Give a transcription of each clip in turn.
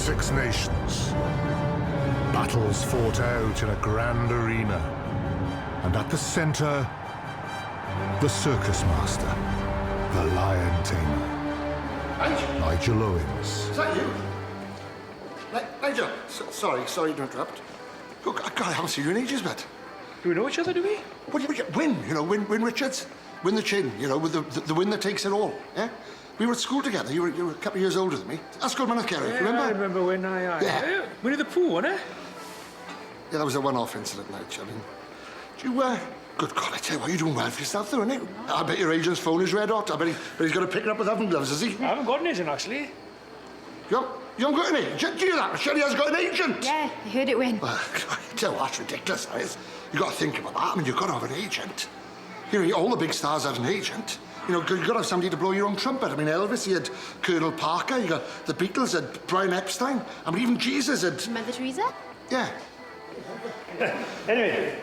Six Nations. Battles fought out in a grand arena. And at the center, the circus master, the lion tamer, Nigel Owens. Is that you? Nigel, sorry to interrupt. Look, God, I haven't seen you in ages, mate. Do we know each other, do we? What do you mean? Win, you know, Win Richards. Win the chin, you know, with the win that takes it all, yeah? We were at school together. You were a couple of years older than me. That's good, man, Kerry, remember? I remember when Yeah. Winnie the Pooh, wasn't it? Yeah, that was a one-off incident, Nigel. I mean, do you, good God, I tell you what, you're doing well for yourself, though, aren't you? I bet your agent's phone is red hot. I bet he's got to pick it up with oven gloves, has he? I haven't got an agent, actually. You haven't got an agent? Do you know that? Shelley has got an agent. Yeah, I heard it win. Well, I tell you what, that's ridiculous, that is. You've got to think about that. I mean, you've got to have an agent. You know, all the big stars had an agent. You know, you've got to have somebody to blow your own trumpet. I mean, Elvis, he had Colonel Parker. You got the Beatles had Brian Epstein. I mean, even Jesus had... Mother Teresa? Yeah. Anyway,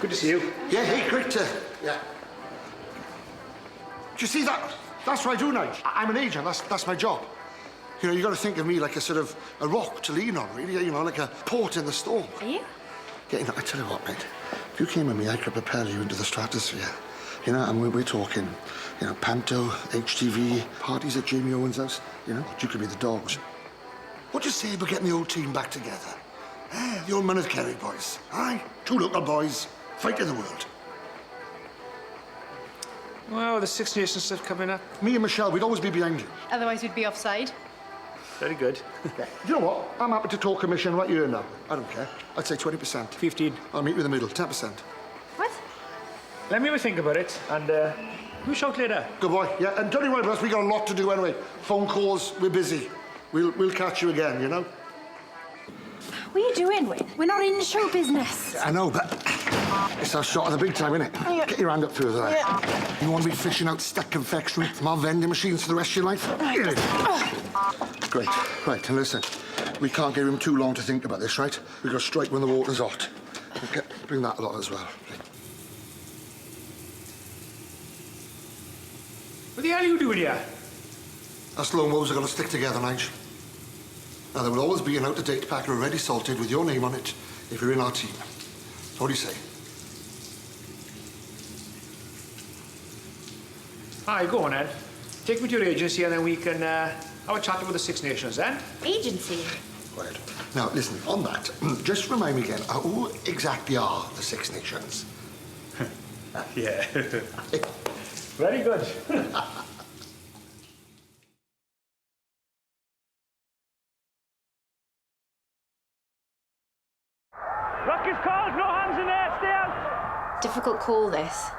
good to see you. Yeah, hey, great to... Yeah. Do you see that? That's what I do, Nige. I'm an agent. That's my job. You know, you've got to think of me like a sort of a rock to lean on, really. You know, like a port in the storm. Are you? Yeah, you know, I tell you what, mate. If you came with me, I could propel you into the stratosphere. You know, and we're talking, you know, Panto, HTV, parties at Jamie Owen's house. You know, you could be the dogs. What do you say about getting the old team back together? Eh, the old Mynedd Kerry boys. Aye, two local boys, fighting the world. Well, the Six Nations stuff coming up. Me and Michelle, we'd always be behind you. Otherwise we'd be offside. Very good. Yeah. You know what? I'm happy to talk commission right here now. I don't care. I'd say 20%. 15. I'll meet you in the middle, 10%. What? Let me have a think about it, and we'll shout later. Good boy. Yeah, and don't you worry about us. We got a lot to do anyway. Phone calls, we're busy. We'll catch you again, you know? What are you doing, Win? We're not in show business. I know, but it's our shot at the big time, innit? Yeah. Get your hand up through there. Yeah. You want to be fishing out stack confectionery from our vending machines for the rest of your life? Get it. Great. Right, and listen, we can't give him too long to think about this, right? We've got to strike when the water's hot. Okay, bring that lot as well. What the hell are you doing here? Us lone wolves are going to stick together, Nige. Now, there will always be an out-of-date packet already salted with your name on it if you're in our team. What do you say? Aye, go on, Ed. Take me to your agency, and then we can have a chat with the Six Nations, then. Agency? Quiet. Now, listen, on that, just remind me again, who exactly are the Six Nations? Yeah. Very good. Rock is called, no hands in there, stay out. Difficult call, this.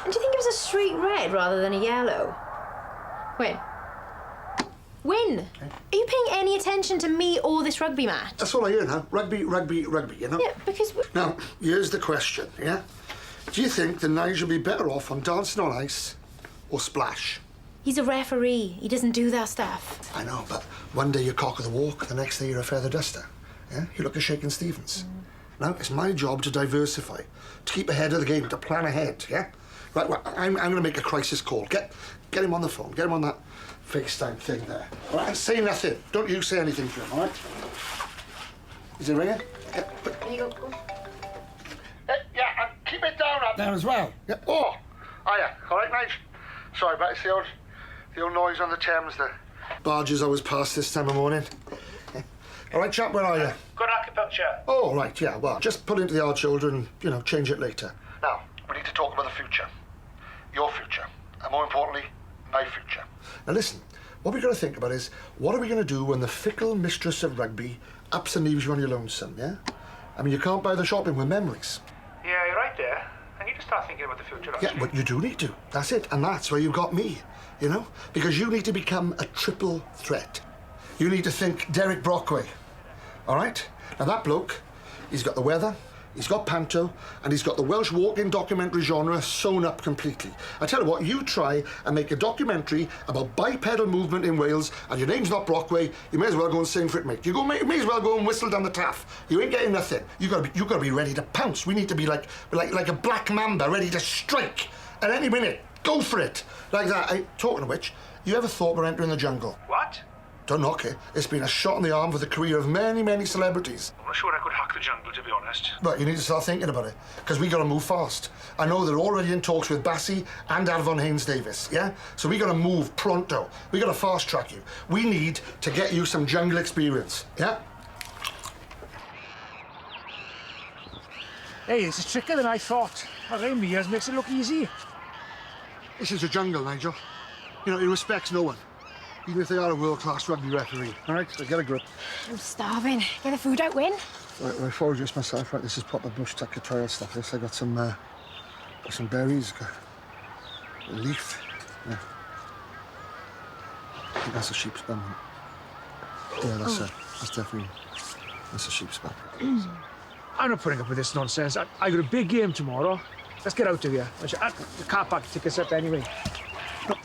And do you think it was a straight red rather than a yellow? Win. Win! Are you paying any attention to me or this rugby match? That's all I hear now. Rugby, you know? Yeah, because... Now, here's the question, yeah? Do you think the Nige will be better off on dancing on ice or splash? He's a referee. He doesn't do that stuff. I know, but one day you're cock of the walk, the next day you're a feather duster. Yeah? You look at Shakin' Stevens. Now, it's my job to diversify, to keep ahead of the game, to plan ahead, yeah? Right, well, I'm going to make a crisis call. Get him on the phone. Get him on that FaceTime thing there. All right, and say nothing. Don't you say anything to him, all right? Is it ringing? Yeah, There you go. yeah, and keep it down up There as well. Yeah. Oh, yeah. All right, Nige. Sorry, but it's the old noise on the Thames. The barges always pass this time of morning. Yeah. All right, chap, where are you? Good acupuncture. Oh, right, yeah. Well, just pull into the hard shoulder and, you know, change it later. Now, we need to talk about the future. Your future. And more importantly, my future. Now, listen. What we've got to think about is, what are we going to do when the fickle mistress of rugby ups and leaves you on your lonesome, yeah? I mean, you can't buy the shopping with memories. Yeah, you're right there. I need to start thinking about the future, actually. Yeah, but you do need to. That's it. And that's where you've got me, you know? Because you need to become a triple threat. You need to think Derek Brockway, all right? Now, that bloke, he's got the weather, he's got Panto, and he's got the Welsh walk-in documentary genre sewn up completely. I tell you what, you try and make a documentary about bipedal movement in Wales, and your name's not Brockway, you may as well go and sing for it, mate. You may as well go and whistle down the taff. You ain't getting nothing. You gotta be ready to pounce. We need to be like a black mamba, ready to strike at any minute. Go for it. Like that. Talking of which, you ever thought we're entering the jungle? What? don't knock it. It's been a shot in the arm for the career of many, many celebrities. I'm not sure I could hack the jungle, to be honest. But you need to start thinking about it, because we got to move fast. I know they're already in talks with Bassie and Alvon Haynes-Davis, yeah? So we got to move pronto. We got to fast track you. We need to get you some jungle experience, yeah? Hey, it's trickier than I thought. Rain mirrors makes it look easy. This is a jungle, Nigel. You know, it respects no one, even if they are a world-class rugby referee. All right, so get a grip. I'm starving. Get the food out, Win. Right, I foraged this myself. Right, this is proper bush tucker trail stuff. This I got some berries, got a leaf. Yeah. I think that's a sheep's bum. Yeah, that's it. That's a sheep's bum. I'm not putting up with this nonsense. I got a big game tomorrow. Let's get out of here. The car park tickets up anyway. No,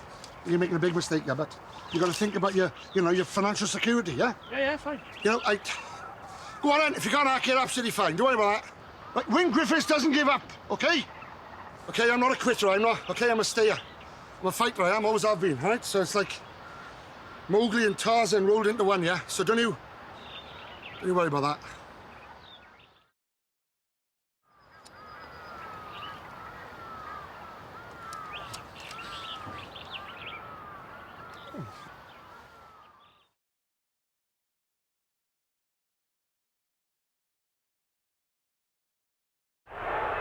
you're making a big mistake, yeah, but you got to think about your financial security, yeah? Yeah, fine. You know, go on then. If you can't hack it, absolutely fine. Don't worry about that. Like, Wyn Griffiths doesn't give up, okay? Okay, I'm not a quitter, I'm not. Okay, I'm a stayer. I'm a fighter, I am, always have been, all right? So it's like Mowgli and Tarzan rolled into one, yeah? So don't you worry about that.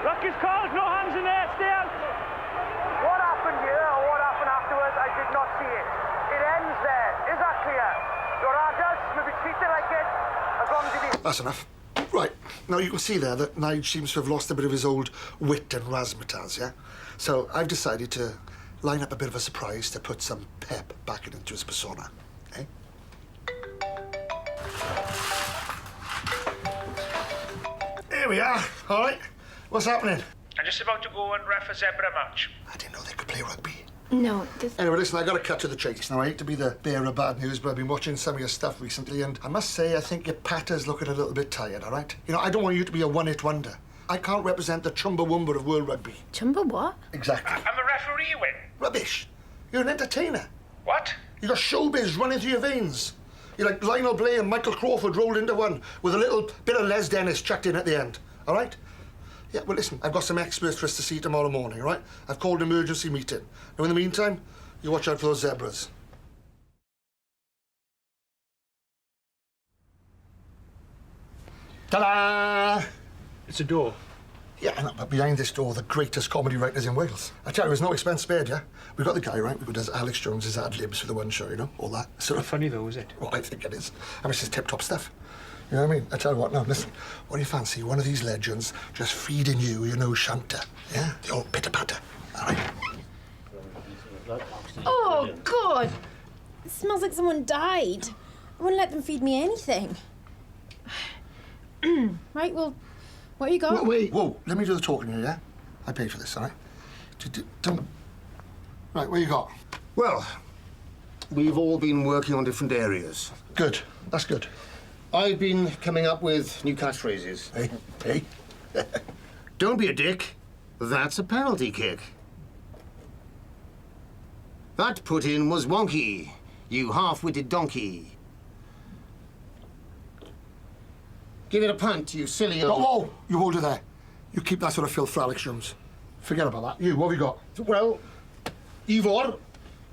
Ruck is called, no hands in there, stay out. What happened here or what happened afterwards, I did not see it. It ends there. Is that clear? Your adults may be treated like it as long as it is. That's enough. Right, now you can see there that Nige seems to have lost a bit of his old wit and razzmatazz, yeah? So I've decided to line up a bit of a surprise to put some pep back into his persona, eh? Here we are, all right? What's happening? I'm just about to go and ref a zebra match. I didn't know they could play rugby. No, this... Anyway, listen, I got to cut to the chase. Now, I hate to be the bearer of bad news, but I've been watching some of your stuff recently, and I must say, I think your patter's looking a little bit tired, all right? You know, I don't want you to be a one-hit wonder. I can't represent the Chumbawamba of world rugby. Chumba what? Exactly. I'm a referee, Wyn. Rubbish. You're an entertainer. What? You got showbiz running through your veins. You're like Lionel Blair and Michael Crawford rolled into one with a little bit of Les Dennis chucked in at the end, all right? Yeah, well, listen, I've got some experts for us to see tomorrow morning, all right? I've called an emergency meeting. Now, in the meantime, you watch out for those zebras. Ta-da! It's a door. Yeah, I know, but behind this door, the greatest comedy writers in Wales. I tell you, there's no expense spared, yeah? We've got the guy, right, who does Alex Jones's ad-libs for the one show, you know? All that. Sort Not of... funny though, is it? Well, I think it is. I mean, it's just tip-top stuff. You know what I mean? I tell you what, now, listen. What do you fancy? One of these legends just feeding you shanta, yeah? The old pitter-patter, all right? Oh, God! It smells like someone died. I wouldn't let them feed me anything. Right, well, what you got? Wait, whoa, let me do the talking here, yeah? I paid for this, all right? Don't... Right, what you got? Well, we've all been working on different areas. Good, that's good. I've been coming up with new catchphrases. Hey? Don't be a dick. That's a penalty kick. That put in was wonky, you half-witted donkey. Give it a punt, you silly old... Whoa, you hold it there. You keep that sort of filth for Alex Jones. Forget about that. You, what have you got? Well, Ivor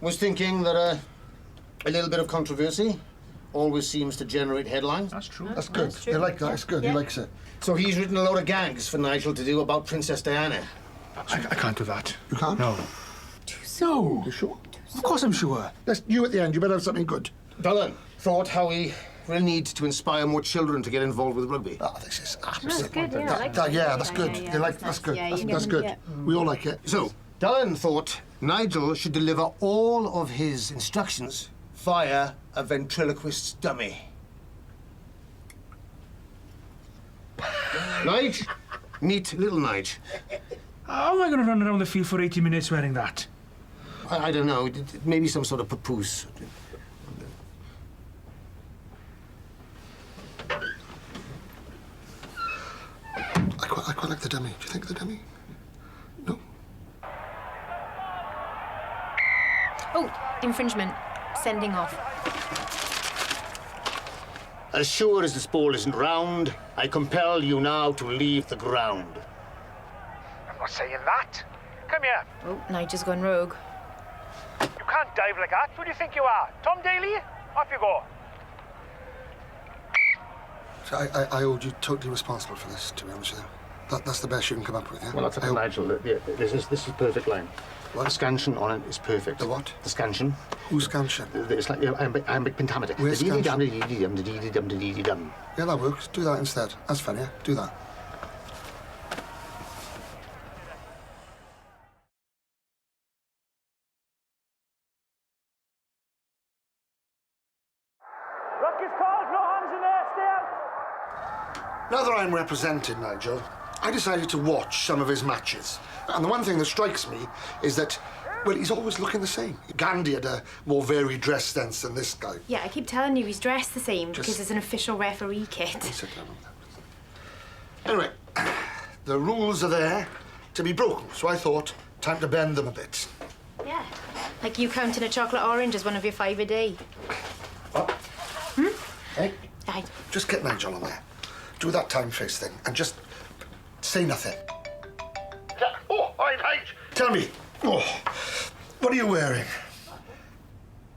was thinking that a little bit of controversy always seems to generate headlines. That's true. That's good. That's true. You like that, Yeah. it's good. Yeah. He likes it. So he's written a load of gags for Nigel to do about Princess Diana. I can't do that. You can't? No. No. You sure? Of course I'm sure. Yes, you at the end, you better have something good. Dylan thought how we really need to inspire more children to get involved with rugby. Oh, this is That's absolutely... good, yeah, I like Yeah, that. that's good. Yeah, They like, that's that's good. nice. Yeah, you That's, can get that's them, good. yeah. We all like it. So, Dylan thought Nigel should deliver all of his instructions via a ventriloquist's dummy. Nige, meet little Nige. How am I going to run around the field for 80 minutes wearing that? I don't know, maybe some sort of papoose. I quite like the dummy. Do you think the dummy? No? Oh, infringement. Sending off. As sure as this ball isn't round, I compel you now to leave the ground. I'm not saying that. Come here. Oh, Nigel's gone rogue. You can't dive like that. Who do you think you are? Tom Daly? Off you go. So I hold you totally responsible for this, to be honest with you. That's the best you can come up with, yeah? Well, that's a Nigel. Yeah, this is perfect line. What? The scansion on it is perfect. The what? The scansion. Who's scansion? It's like iambic pentameter. Where's The scansion? dee-dee-dum. Yeah, that works. Do that instead. That's funnier. Do that. Ruck is called. No hands in there. Stay out. Now that I'm represented, Nigel, I decided to watch some of his matches. And the one thing that strikes me is that, well, he's always looking the same. Gandhi had a more varied dress sense than this guy. Yeah, I keep telling you he's dressed the same Just- because it's an official referee kit. Sit down on that. Anyway, the rules are there to be broken, so I thought, time to bend them a bit. Yeah. Like you counting a chocolate orange as one of your 5 a day. What? Hey, Aye. just get Nigel on there. Do that time face thing and just say nothing. Oh, I'm Nige. Tell me, what are you wearing?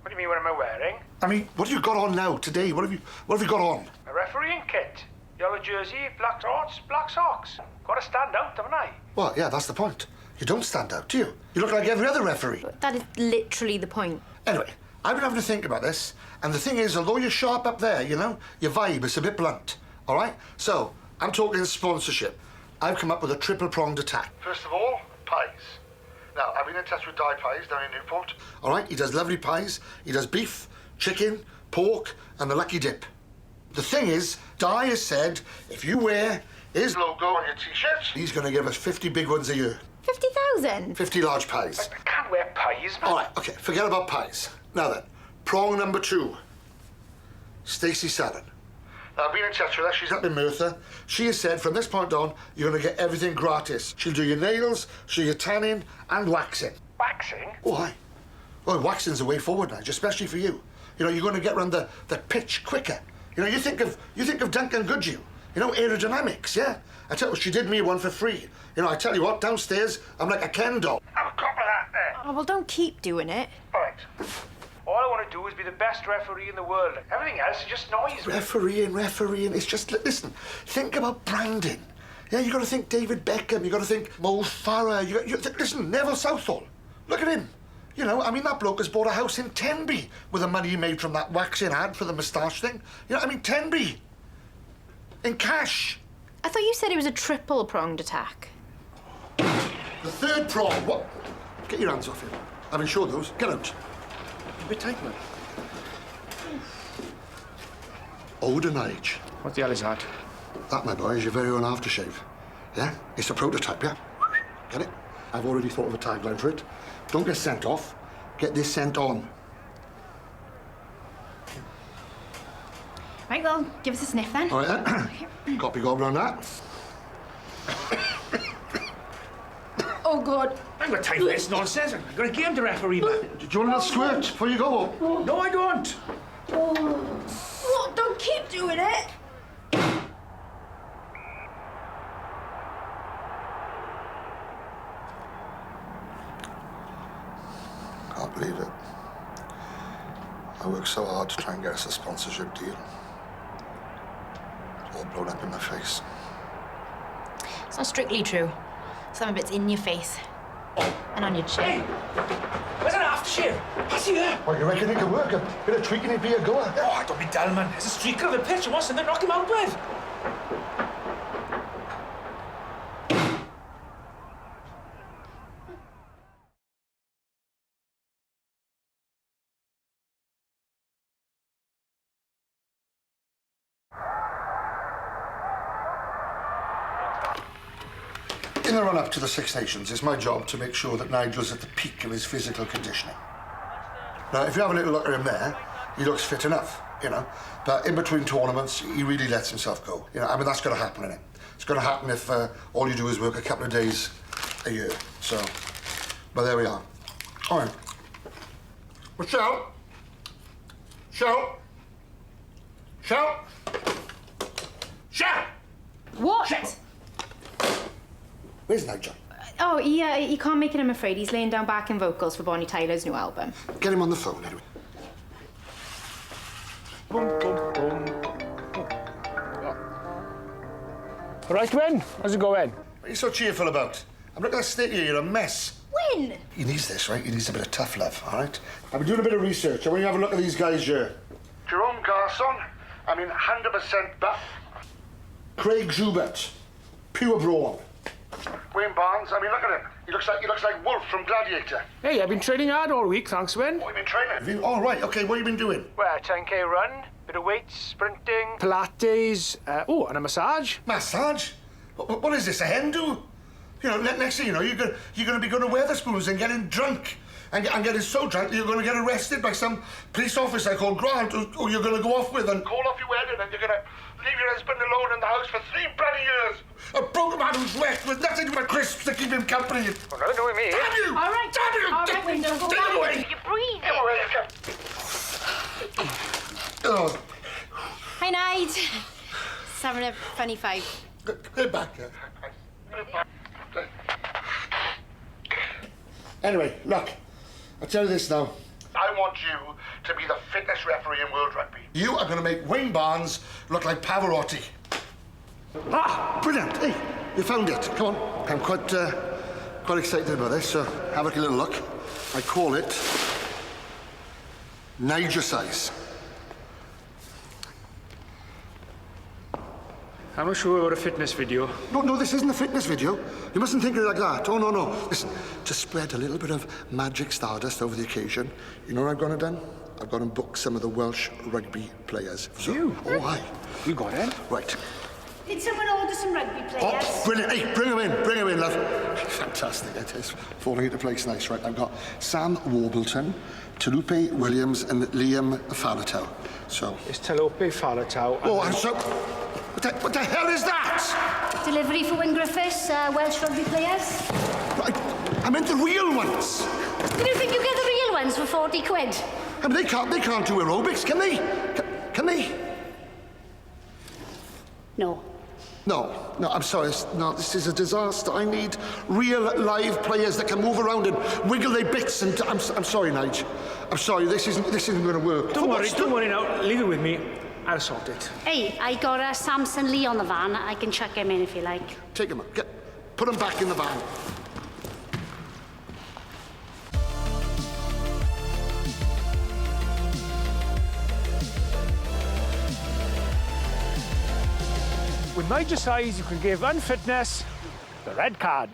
What do you mean, what am I wearing? I mean, what have you got on now, today? What have you got on? A refereeing kit. Yellow jersey, black shorts, black socks. Got to stand out, haven't I? Well, yeah, that's the point. You don't stand out, do you? You look like every other referee. That is literally the point. Anyway, I've been having to think about this, and the thing is, although you're sharp up there, you know, your vibe is a bit blunt, all right? So, I'm talking sponsorship. I've come up with a triple-pronged attack. First of all, pies. Now, I've been in touch with Di Pies down in Newport. All right, he does lovely pies. He does beef, chicken, pork, and the lucky dip. The thing is, Di has said, if you wear his logo on your T-shirts, he's going to give us 50 big ones a year. 50,000? 50 large pies. I can't wear pies, man. All right, okay, forget about pies. Now then, prong number 2. Stacey Salon. Now, I've been in touch with her. She's up in Merthyr. She has said, from this point on, you're going to get everything gratis. She'll do your nails, she'll do your tanning, and waxing. Waxing? Oh, aye. Well, waxing's the way forward now, especially for you. You know, you're going to get round the pitch quicker. You know, you think of Duncan Goodhue. You know, aerodynamics, yeah? I tell you, she did me one for free. You know, I tell you what, downstairs, I'm like a Ken doll. Have a cop of that there. Oh, well, don't keep doing it. All right. All I want to do is be the best referee in the world. Everything else is just noise. Refereeing. It's just, listen, think about branding. Yeah, you got to think David Beckham. You got to think Mo Farah. Listen, Neville Southall. Look at him. You know, I mean, that bloke has bought a house in Tenby with the money he made from that waxing ad for the moustache thing. You know, I mean, Tenby. In cash. I thought you said it was a triple-pronged attack. The third prong. What? Get your hands off him. I've insured those. Get out. A bit tight, man. Eau de Nige. What the hell is that? That, my boy, is your very own aftershave. Yeah? It's a prototype, yeah? Get it? I've already thought of a tagline for it. Don't get sent off. Get this sent on. Right, well, give us a sniff then. All right, then. Copy gobble on that. Oh, God. I'm got time for this nonsense. I've got a game to referee, man. Do you want a little squirt before you go? No, I don't. Oh, don't keep doing it. Can't believe it. I worked so hard to try and get us a sponsorship deal. It's all blown up in my face. It's not strictly true. Some of it's in your face. And on your chin. Where's an aftershave? I see there. Well, you reckon it could work? A bit of tweaking, it'd be a goer. Oh, don't be dull, man. There's a streaker of a pitch. What's something to knock him out with? In the run-up to the Six Nations, it's my job to make sure that Nigel's at the peak of his physical conditioning. Now, if you have a little look at him there, he looks fit enough, you know. But in between tournaments, he really lets himself go. You know, I mean, that's going to happen, innit? It's going to happen if all you do is work a couple of days a year. So, but there we are. All right. Michelle? Shell! Shell! What? Where's Nigel? Oh, he can't make it, I'm afraid. He's laying down backing vocals for Bonnie Tyler's new album. Get him on the phone, anyway. Boom, boom, boom. All right, Wyn, how's it going? What are you so cheerful about? I'm looking at the state of you, you're a mess. Wyn! He needs this, right? He needs a bit of tough love, all right? I've been doing a bit of research. I want you to have a look at these guys here. Jerome Garson, 100% back. Craig Joubert, pure brawn. Wayne Barnes, look at him. He looks like Wolf from Gladiator. Hey, I've been training hard all week, thanks, Wyn. What have you been training? Have you? Oh, right, okay, what have you been doing? Well, 10K run, bit of weights, sprinting, Pilates, and a massage. Massage? What is this, a hen do? You know, next thing you know, you're going to be going to Weatherspoons and getting drunk. And getting so drunk that you're going to get arrested by some police officer called Grant who you're going to go off with and call off your wedding, and you're going to leave your husband alone in the house for 3 bloody years. A broken man who's wet with nothing but crisps to keep him company. Oh, nothing doing me. Damn you! All right. Damn you! All right, Wyn, don't go Take down. away. You breathe. Come away. Oh, Hi, Nige. Just having a funny five. get back here. Anyway, look, I'll tell you this now. I want you to be the fittest referee in World Rugby. You are going to make Wayne Barnes look like Pavarotti. Ah, brilliant. Hey, you found it. Come on. I'm quite excited about this, so have a little look. I call it Nige size. I'm not sure about a fitness video. No, this isn't a fitness video. You mustn't think of it like that. Oh, no. Listen, to spread a little bit of magic stardust over the occasion, you know what I've gone and done? I've gone and booked some of the Welsh rugby players. So, You? Oh, aye. You got it? Right. Did someone order some rugby players? Oh, brilliant. Hey, bring him in, love. Fantastic, it is. Falling into place nice, right? I've got Sam Warbleton, Talupe Williams, and Liam Falatau. So... It's Talupe Falatau. Oh, I'm so... What the hell is that? Delivery for Wyn Griffiths, Welsh rugby players. I meant the real ones. Do you think you get the real ones for 40 quid? I mean, they can't do aerobics, can they? Can they? No. No, I'm sorry. No, this is a disaster. I need real live players that can move around and wiggle their bits. And I'm sorry, Nige. I'm sorry. This isn't going to work. Don't worry now. Leave it with me. I'll sort it. Hey, I got Samson Lee on the van. I can chuck him in if you like. Take him out. Put him back in the van. With Nige size, you can give unfitness the red card.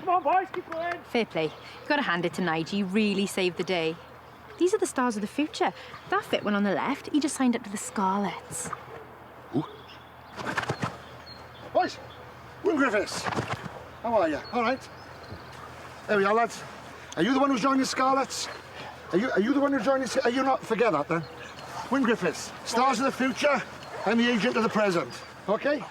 Come on, boys, keep going. Fair play. You've got to hand it to Nige. He really saved the day. These are the stars of the future. That fit one on the left, he just signed up to the Scarlets. Ooh. Boys, Wyn Griffiths. How are you? All right. There we are, lads. Are you the one who's joined the Scarlets? Are you the one who joined the... Are you not? Forget that, then. Wyn Griffiths, stars of the future, I'm the agent of the present. Okay?